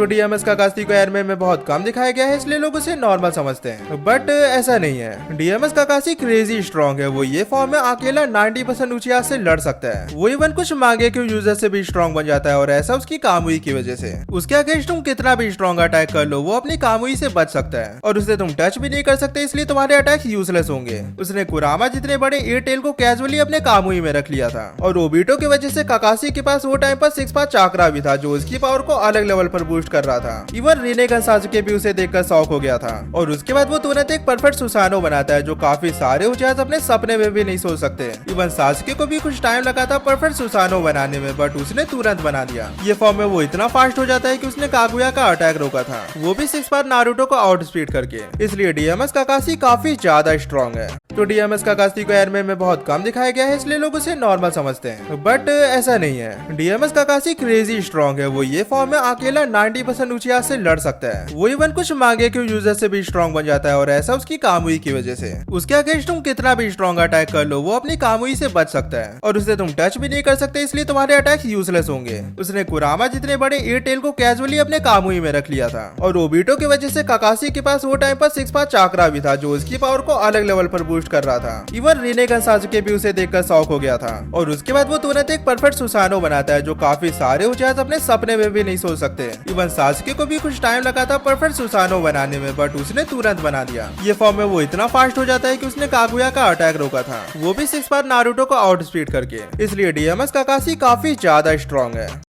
तो डीएमएस काकाशी को एनिमे में बहुत कम दिखाया गया है, इसलिए लोग उसे नॉर्मल समझते हैं, बट ऐसा नहीं है। डीएमएस काकाशी क्रेजी स्ट्रॉन्ग है। वो ये फॉर्म में अकेला 90% उचिया से लड़ सकता है। वो इवन कुछ मांगे के यूजर से भी स्ट्रॉन्ग बन जाता है, और ऐसा उसकी कामुई की वजह से। उसके अगेंस्ट तुम कितना भी स्ट्रॉन्ग अटैक कर लो, वो अपनी कामुई से बच सकता है, और उसे तुम टच भी नहीं कर सकते, इसलिए तुम्हारे अटैक यूजलेस होंगे। उसने कुरामा जितने बड़े एयरटेल को कैजुअली अपने कामुई में रख लिया था, और ओबिटो की वजह से काकाशी के पास वो टाइम पर 6 पास चाकरा भी था, जो उसकी पावर को अलग लेवल पर बूस्ट कर रहा था। इवन रिनेगन सासुके भी उसे देखकर शॉक हो गया था, और उसके बाद वो तुरंत एक परफेक्ट सुसानो बनाता है, जो काफी सारे उचास अपने सपने में भी नहीं सोच सकते। इवन सासुके को भी कुछ टाइम लगा था परफेक्ट सुसानो बनाने में, बट उसने तुरंत बना दिया। ये फॉर्म में वो इतना फास्ट हो जाता है कि उसने कागुया का अटैक रोका था, वो भी 6 बार नारुतो को आउट स्पीड करके। इसलिए डीएमएस काकाशी काफी ज्यादा स्ट्रॉन्ग है। तो डीएमएस काकाशी को एनिमे में बहुत कम दिखाया गया है, इसलिए लोग उसे नॉर्मल समझते हैं, बट ऐसा नहीं है। डीएमएस काकाशी क्रेजी स्ट्रॉन्ग है। वो ये फॉर्म में अकेला 90% उचिया से लड़ सकता है। वो इवन कुछ मांगे के यूजर से भी स्ट्रॉन्ग बन जाता है, और ऐसा उसकी कामुई की वजह से। उसके अगेंस्ट तुम कितना भी स्ट्रॉन्ग अटैक कर लो, वो अपनी कामुई से बच सकता है, और उसे तुम टच भी नहीं कर सकते, इसलिए तुम्हारे अटैक यूजलेस होंगे। उसने कुरामा जितने बड़े एयरटेल को कैजुअली अपने कामुई में रख लिया था, और ओबिटो की वजह से काकाशी के पास वो टाइम पर 6 पास चाकरा भी था, जो उसकी पावर को अलग लेवल पर बूस्ट कर रहा था। इवन रिनेगन सासुके भी उसे देखकर शॉक हो गया था, और उसके बाद वो तुरंत एक परफेक्ट सुसानो बनाता है, जो काफी सारे उचास अपने सपने में भी नहीं सोच सकते। इवन सासुके को भी कुछ टाइम लगा था परफेक्ट सुसानो बनाने में, बट उसने तुरंत बना दिया। ये फॉर्म में वो इतना फास्ट हो जाता है कि उसने कागुया का अटैक रोका था, वो भी 6 बार नारुतो को आउट स्पीड करके। इसलिए डीएमएस काकाशी काफी ज्यादा स्ट्रॉन्ग है।